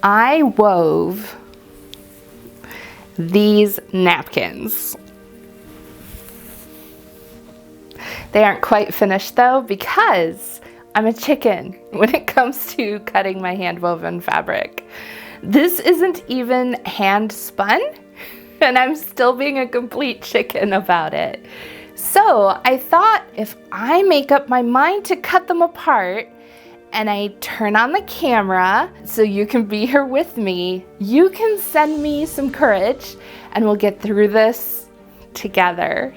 I wove these napkins. They aren't quite finished though, because I'm a chicken when it comes to cutting my hand-woven fabric. This isn't even hand spun, and I'm still being a complete chicken about it. So I thought, if I make up my mind to cut them apart and I turn on the camera so you can be here with me, you can send me some courage and we'll get through this together.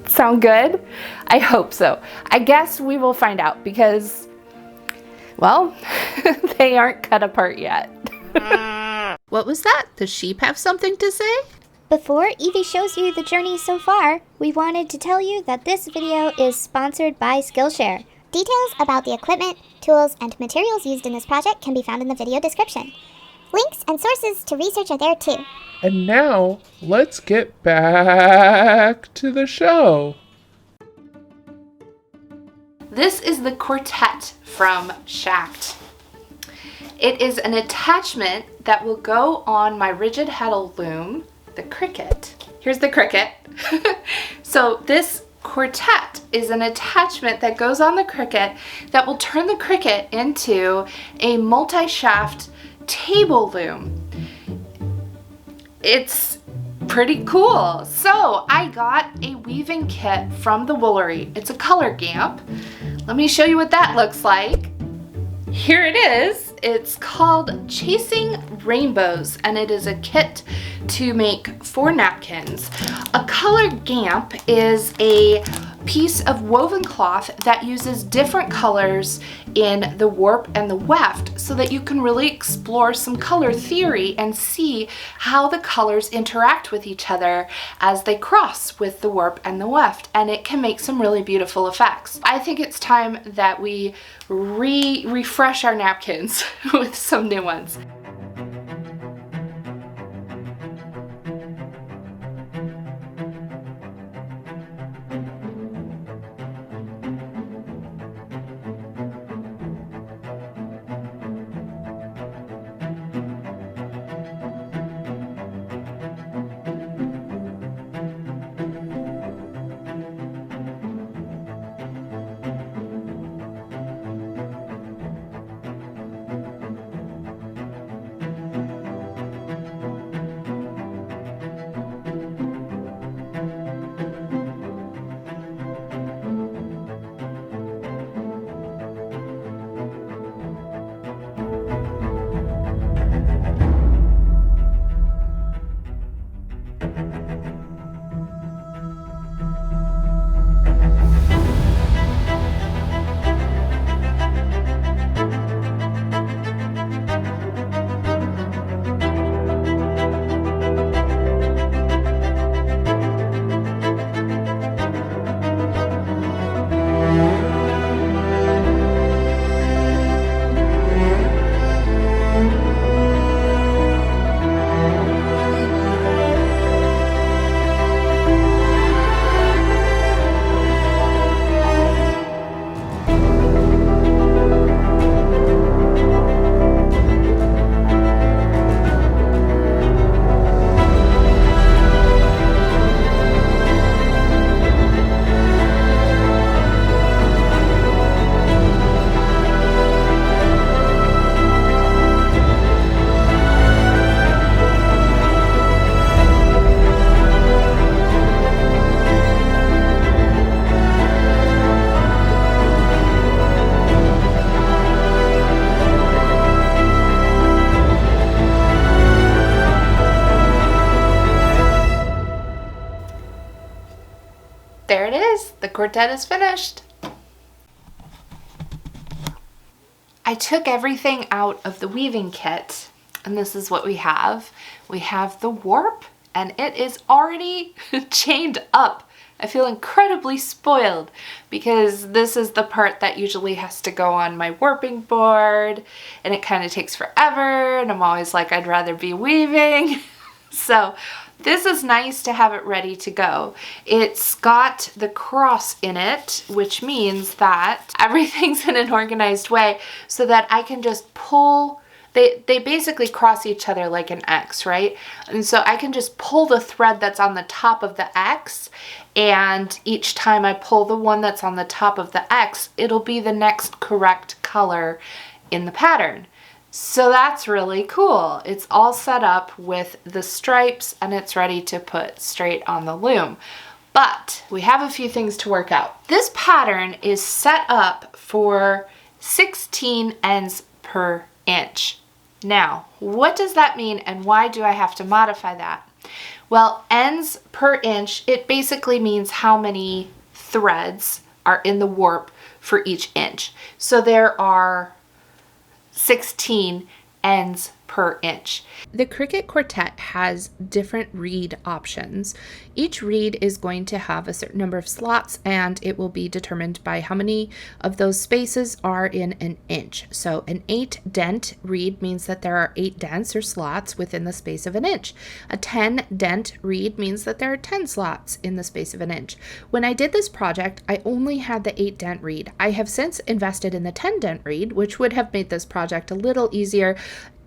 Sound good? I hope so. I guess we will find out because, well, they aren't cut apart yet. What was that? Does sheep have something to say? Before Evie shows you the journey so far, we wanted to tell you that this video is sponsored by Skillshare. Details about the equipment, tools, and materials used in this project can be found in the video description. Links and sources to research are there too. And now, let's get back to the show. This is the quartet from Shacked. It is an attachment that will go on my rigid heddle loom, the Cricket. Here's the Cricket. So this quartet is an attachment that goes on the Cricket that will turn the Cricket into a multi-shaft table loom. It's pretty cool. So I got a weaving kit from the Woolery. It's a color gamp. Let me show you what that looks like. Here it is. It's called Chasing Rainbows, and it is a kit to make 4 napkins. A color gamp is a piece of woven cloth that uses different colors in the warp and the weft so that you can really explore some color theory and see how the colors interact with each other as they cross with the warp and the weft, and it can make some really beautiful effects. I think it's time that we refresh our napkins with some new ones. There it is. The quartet is finished. I took everything out of the weaving kit, and this is what we have. We have the warp, and it is already chained up. I feel incredibly spoiled because this is the part that usually has to go on my warping board, and it kind of takes forever, and I'm always like, I'd rather be weaving. So this is nice to have it ready to go. It's got the cross in it, which means that everything's in an organized way so that I can just pull they basically cross each other like an X, right? And so I can just pull the thread that's on the top of the X, and each time I pull the one that's on the top of the X, it'll be the next correct color in the pattern. So that's really cool. It's all set up with the stripes and it's ready to put straight on the loom. But we have a few things to work out. This pattern is set up for 16 ends per inch. Now, what does that mean and why do I have to modify that? Well, ends per inch, it basically means how many threads are in the warp for each inch. So there are 16 ends per inch. The Cricket Quartet has different reed options. Each reed is going to have a certain number of slots, and it will be determined by how many of those spaces are in an inch. So an 8 dent reed means that there are 8 dents or slots within the space of an inch. A 10 dent reed means that there are 10 slots in the space of an inch. When I did this project, I only had the 8 dent reed. I have since invested in the 10 dent reed, which would have made this project a little easier,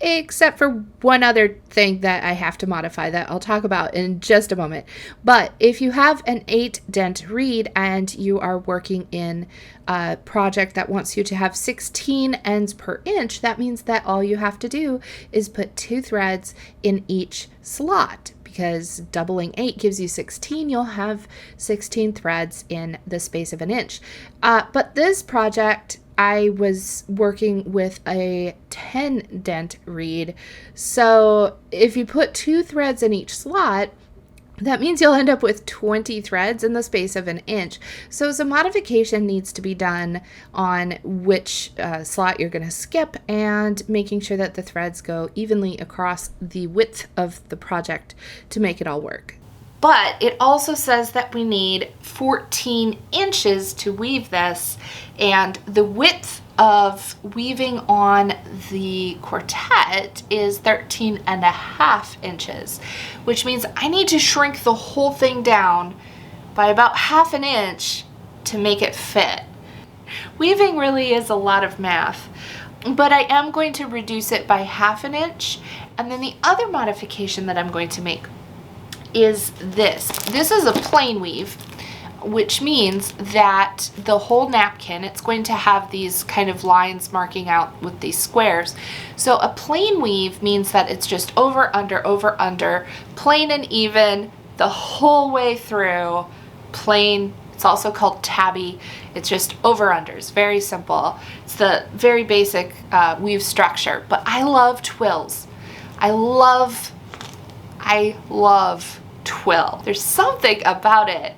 except for one other thing that I have to modify that I'll talk about in just a moment. But if you have an 8 dent reed and you are working in a project that wants you to have 16 ends per inch, that means that all you have to do is put 2 threads in each slot. Because doubling 8 gives you 16, you'll have 16 threads in the space of an inch. But this project, I was working with a 10 dent reed. So if you put 2 threads in each slot, that means you'll end up with 20 threads in the space of an inch. So some modification needs to be done on which slot you're going to skip, and making sure that the threads go evenly across the width of the project to make it all work. But it also says that we need 14 inches to weave this, and the width of weaving on the quartet is 13.5 inches, which means I need to shrink the whole thing down by about half an inch to make it fit. Weaving really is a lot of math, but I am going to reduce it by half an inch. And then the other modification that I'm going to make is this. This is a plain weave, which means that the whole napkin, it's going to have these kind of lines marking out with these squares. So a plain weave means that it's just over, under, plain and even the whole way through. Plain, it's also called tabby. It's just over, unders, very simple. It's the very basic weave structure, but I love twills. I love twill. There's something about it.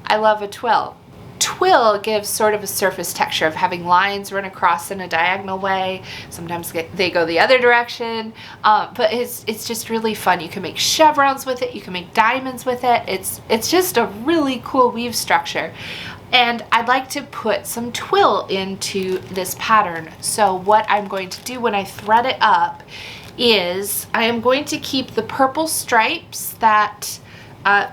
I love a twill. Twill gives sort of a surface texture of having lines run across in a diagonal way. Sometimes they go the other direction, but it's just really fun. You can make chevrons with it. You can make diamonds with it. It's just a really cool weave structure. And I'd like to put some twill into this pattern. So what I'm going to do when I thread it up is I am going to keep the purple stripes that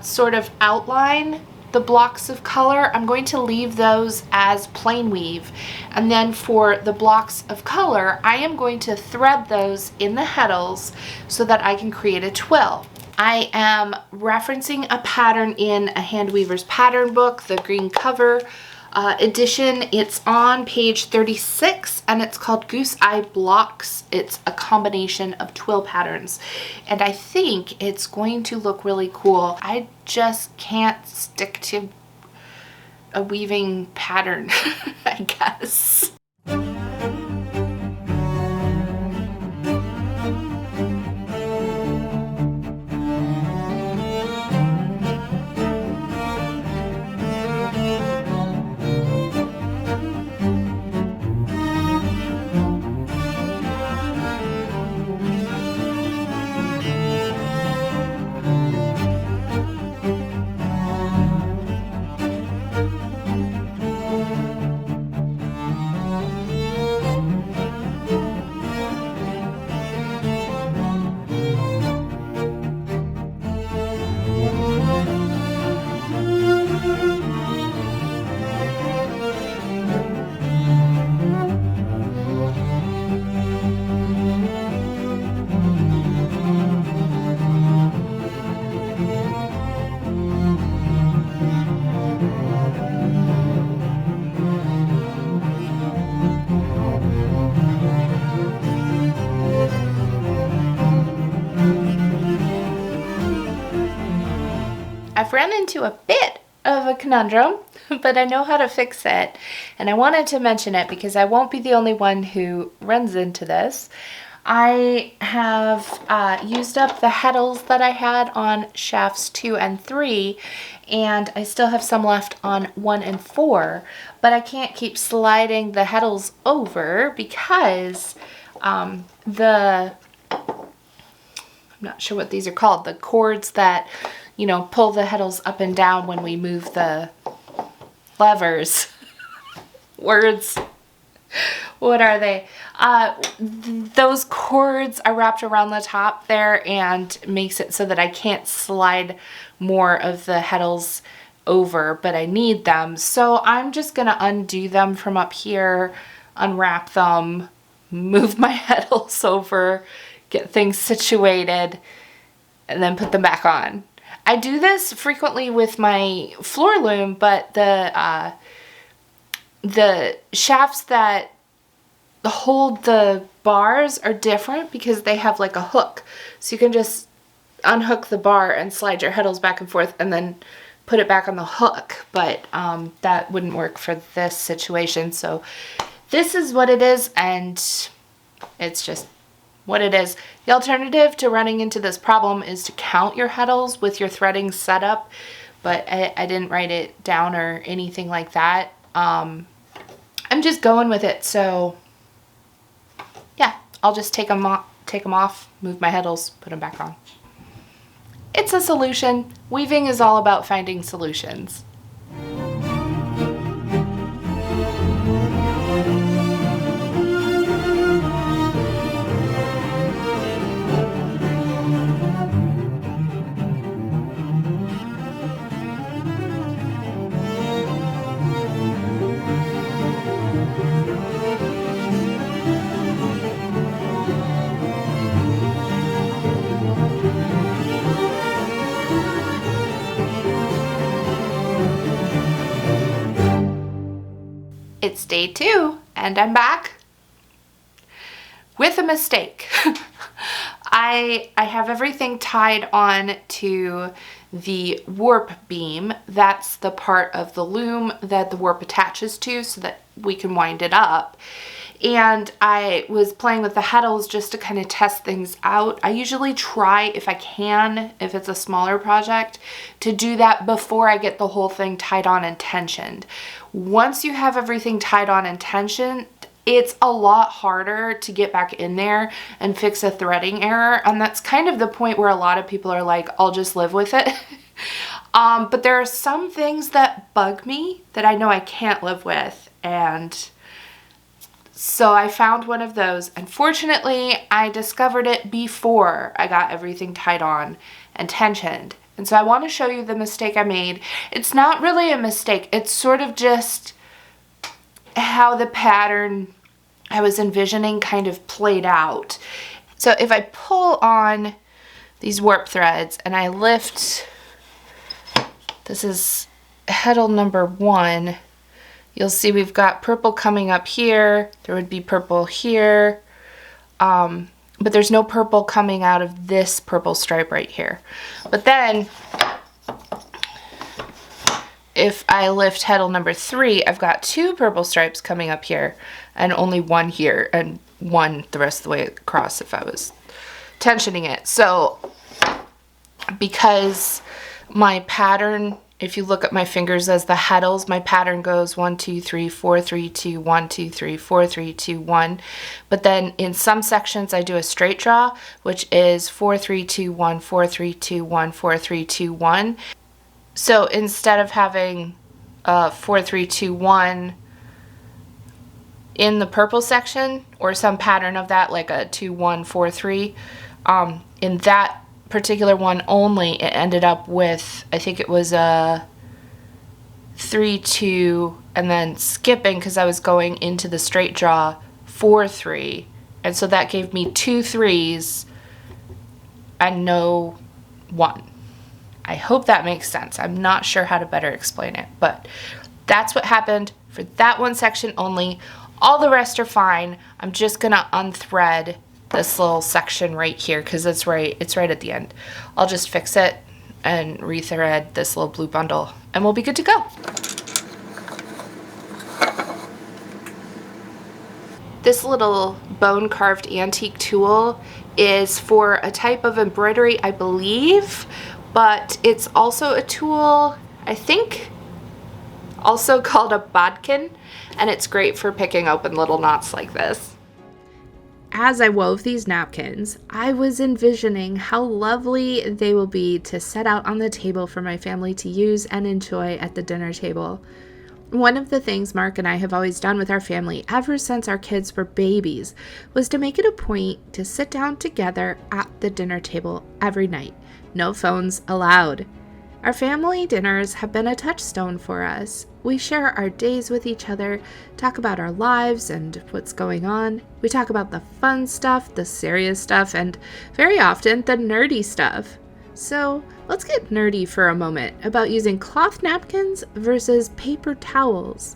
sort of outline the blocks of color. I'm going to leave those as plain weave, and then for the blocks of color I am going to thread those in the heddles so that I can create a twill. I am referencing a pattern in a hand weaver's pattern book, the green cover edition. It's on page 36 and it's called Goose Eye Blocks. It's a combination of twill patterns and I think it's going to look really cool. I just can't stick to a weaving pattern, I guess. I've run into a bit of a conundrum, but I know how to fix it. And I wanted to mention it because I won't be the only one who runs into this. I have used up the heddles that I had on shafts 2 and 3, and I still have some left on 1 and 4, but I can't keep sliding the heddles over because I'm not sure what these are called, the cords that, you know, pull the heddles up and down when we move the levers. Words. What are they? Those cords are wrapped around the top there and makes it so that I can't slide more of the heddles over, but I need them. So I'm just gonna undo them from up here, unwrap them, move my heddles over, get things situated, and then put them back on. I do this frequently with my floor loom, but the shafts that hold the bars are different because they have like a hook. So you can just unhook the bar and slide your heddles back and forth and then put it back on the hook. But that wouldn't work for this situation. So this is what it is, and it's just what it is. The alternative to running into this problem is to count your heddles with your threading setup, but I didn't write it down or anything like that. I'm just going with it, so yeah, I'll just take them off, move my heddles, put them back on. It's a solution. Weaving is all about finding solutions. It's day 2 and I'm back with a mistake. I have everything tied on to the warp beam. That's the part of the loom that the warp attaches to so that we can wind it up. And I was playing with the heddles just to kind of test things out. I usually try, if I can, if it's a smaller project, to do that before I get the whole thing tied on and tensioned. Once you have everything tied on and tensioned, it's a lot harder to get back in there and fix a threading error. And that's kind of the point where a lot of people are like, I'll just live with it. But there are some things that bug me that I know I can't live with. And so I found one of those, and fortunately I discovered it before I got everything tied on and tensioned. And so I want to show you the mistake I made. It's not really a mistake. It's sort of just how the pattern I was envisioning kind of played out. So if I pull on these warp threads and I lift, this is heddle number 1, you'll see we've got purple coming up here. There would be purple here. But there's no purple coming out of this purple stripe right here. But then, if I lift heddle number 3, I've got 2 purple stripes coming up here, and only 1 here, and 1 the rest of the way across if I was tensioning it. So, because my pattern, if you look at my fingers as the heddles, my pattern goes 1, 2, 3, 4, 3, 2, 1, 2, 3, 4, 3, 2, 1. But then in some sections I do a straight draw, which is 4, 3, 2, 1, 4, 3, 2, 1, 4, 3, 2, 1. So instead of having 4, 3, 2, 1 in the purple section, or some pattern of that, like a 2, 1, 4, 3, in that particular one only, it ended up with, I think it was a 3, 2, and then skipping because I was going into the straight draw 4, 3, and so that gave me 2 3s and no 1. I hope that makes sense. I'm not sure how to better explain it, but that's what happened for that one section only. All the rest are fine. I'm just gonna unthread this little section right here because it's right at the end. I'll just fix it and rethread this little blue bundle, and we'll be good to go. This little bone carved antique tool is for a type of embroidery, I believe, but it's also a tool, I think, also called a bodkin, and it's great for picking open little knots like this. As I wove these napkins, I was envisioning how lovely they will be to set out on the table for my family to use and enjoy at the dinner table. One of the things Mark and I have always done with our family ever since our kids were babies was to make it a point to sit down together at the dinner table every night. No phones allowed. Our family dinners have been a touchstone for us. We share our days with each other, talk about our lives and what's going on. We talk about the fun stuff, the serious stuff, and very often the nerdy stuff. So let's get nerdy for a moment about using cloth napkins versus paper towels.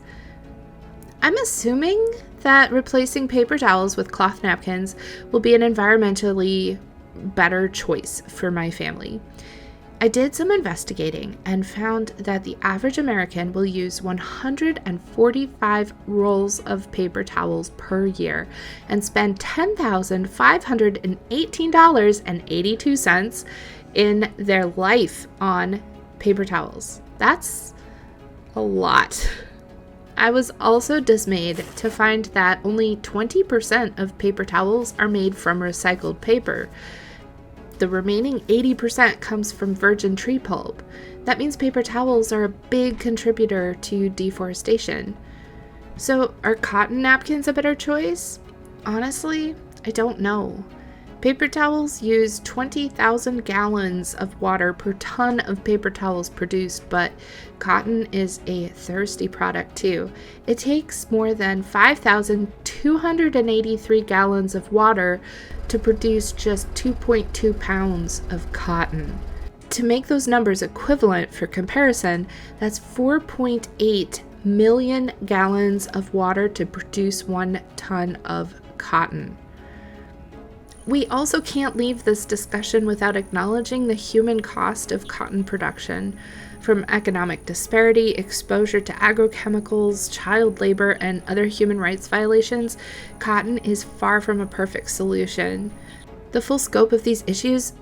I'm assuming that replacing paper towels with cloth napkins will be an environmentally better choice for my family. I did some investigating and found that the average American will use 145 rolls of paper towels per year and spend $10,518.82 in their life on paper towels. That's a lot. I was also dismayed to find that only 20% of paper towels are made from recycled paper. The remaining 80% comes from virgin tree pulp. That means paper towels are a big contributor to deforestation. So, are cotton napkins a better choice? Honestly, I don't know. Paper towels use 20,000 gallons of water per ton of paper towels produced, but cotton is a thirsty product too. It takes more than 5,283 gallons of water to produce just 2.2 pounds of cotton. To make those numbers equivalent for comparison, that's 4.8 million gallons of water to produce 1 ton of cotton. We also can't leave this discussion without acknowledging the human cost of cotton production. From economic disparity, exposure to agrochemicals, child labor, and other human rights violations, cotton is far from a perfect solution. The full scope of these issues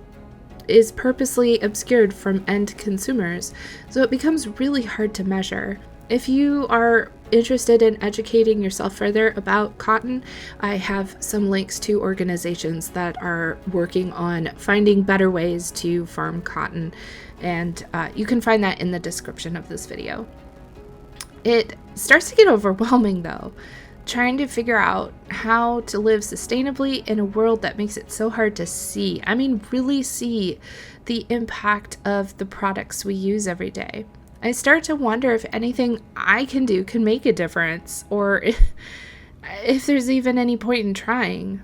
is purposely obscured from end consumers, so it becomes really hard to measure. If you are interested in educating yourself further about cotton, I have some links to organizations that are working on finding better ways to farm cotton, and you can find that in the description of this video. It starts to get overwhelming though, trying to figure out how to live sustainably in a world that makes it so hard to see. I mean, really see the impact of the products we use every day. I start to wonder if anything I can do can make a difference, or if there's even any point in trying.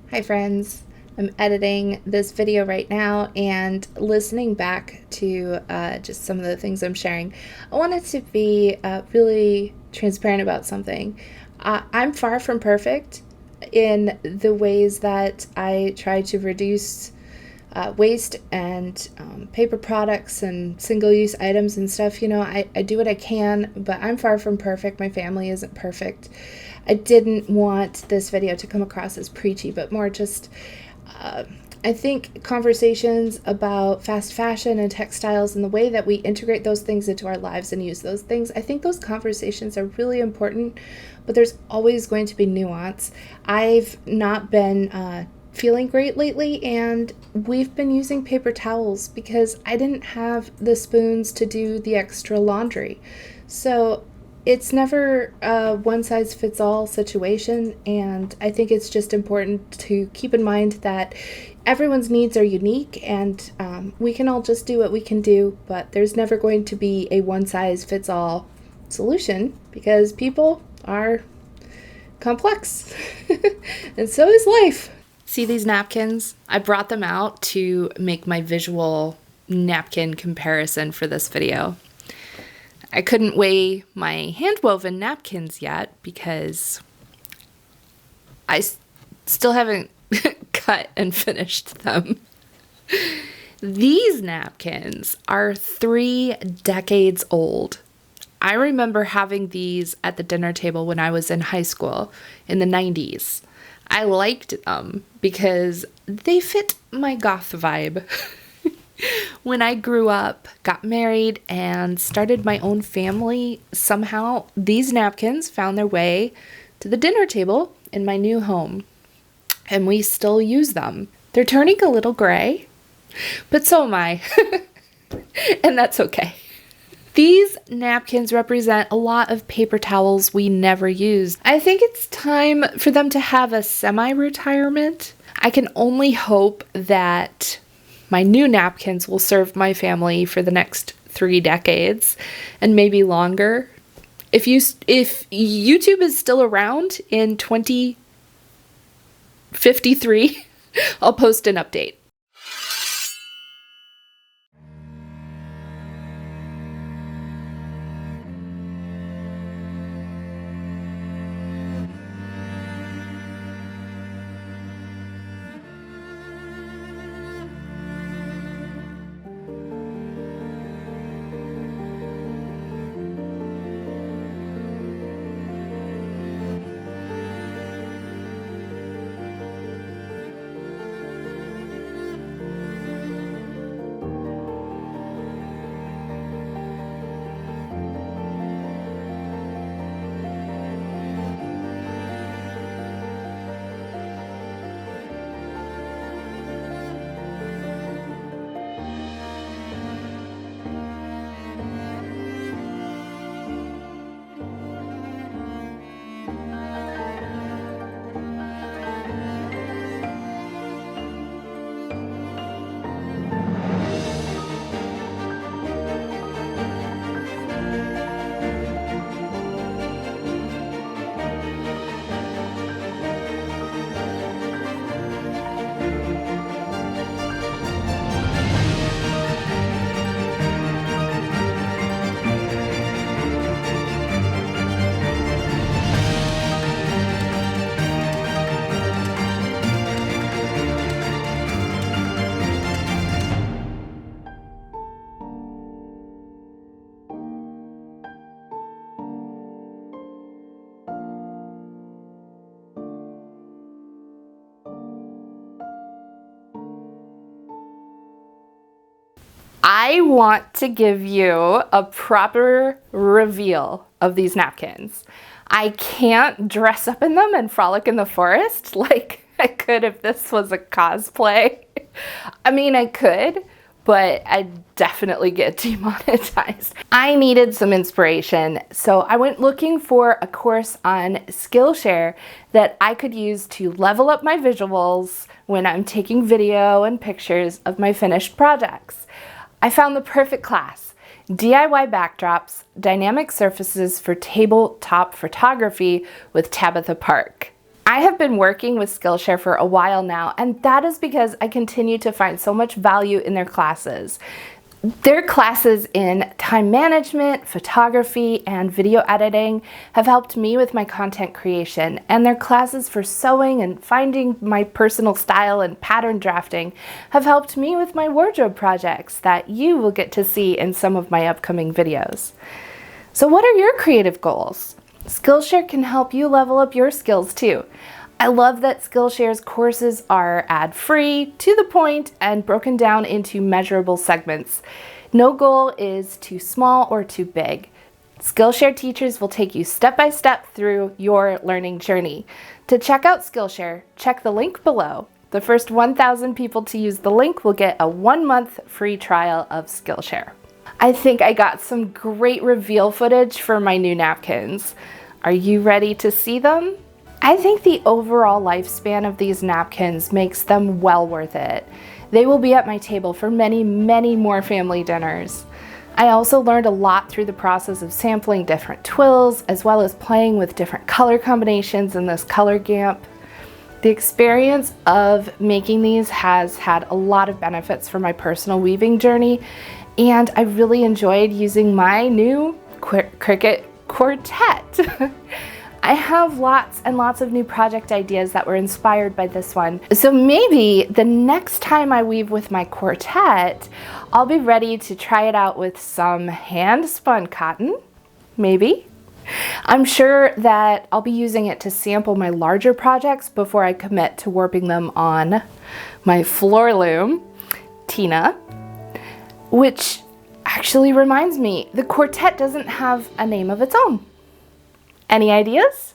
Hi friends, I'm editing this video right now and listening back to just some of the things I'm sharing. I wanted to be really transparent about something. I'm far from perfect in the ways that I try to reduce waste and paper products and single-use items and stuff. You know, I do what I can, but I'm far from perfect. My family isn't perfect. I didn't want this video to come across as preachy, but more just, I think conversations about fast fashion and textiles and the way that we integrate those things into our lives and use those things, I think those conversations are really important, but there's always going to be nuance. I've not been feeling great lately, and we've been using paper towels because I didn't have the spoons to do the extra laundry. So it's never a one-size-fits-all situation, and I think it's just important to keep in mind that everyone's needs are unique, and we can all just do what we can do, but there's never going to be a one-size-fits-all solution because people are complex, and so is life. See these napkins? I brought them out to make my visual napkin comparison for this video. I couldn't weigh my hand-woven napkins yet because I still haven't cut and finished them. These napkins are 3 decades old. I remember having these at the dinner table when I was in high school in the 90s. I liked them because they fit my goth vibe. When I grew up, got married, and started my own family, somehow these napkins found their way to the dinner table in my new home. And we still use them. They're turning a little gray, but so am I. And that's okay. These napkins represent a lot of paper towels we never used. I think it's time for them to have a semi-retirement. I can only hope that my new napkins will serve my family for the next 3 decades and maybe longer. If YouTube is still around in 2053, I'll post an update. I want to give you a proper reveal of these napkins. I can't dress up in them and frolic in the forest like I could if this was a cosplay. I mean, I could, but I'd definitely get demonetized. I needed some inspiration, so I went looking for a course on Skillshare that I could use to level up my visuals when I'm taking video and pictures of my finished projects. I found the perfect class, DIY Backdrops, Dynamic Surfaces for Tabletop Photography with Tabitha Park. I have been working with Skillshare for a while now, and that is because I continue to find so much value in their classes. Their classes in time management, photography, and video editing have helped me with my content creation, and their classes for sewing and finding my personal style and pattern drafting have helped me with my wardrobe projects that you will get to see in some of my upcoming videos. So what are your creative goals? Skillshare can help you level up your skills too. I love that Skillshare's courses are ad-free, to the point, and broken down into measurable segments. No goal is too small or too big. Skillshare teachers will take you step by step through your learning journey. To check out Skillshare, check the link below. The first 1,000 people to use the link will get a 1-month free trial of Skillshare. I think I got some great reveal footage for my new napkins. Are you ready to see them? I think the overall lifespan of these napkins makes them well worth it. They will be at my table for many, many more family dinners. I also learned a lot through the process of sampling different twills, as well as playing with different color combinations in this color gamp. The experience of making these has had a lot of benefits for my personal weaving journey, and I really enjoyed using my new Cricket Quartet. I have lots and lots of new project ideas that were inspired by this one. So maybe the next time I weave with my quartet, I'll be ready to try it out with some hand-spun cotton, maybe. I'm sure that I'll be using it to sample my larger projects before I commit to warping them on my floor loom, Tina, which actually reminds me, the quartet doesn't have a name of its own. Any ideas?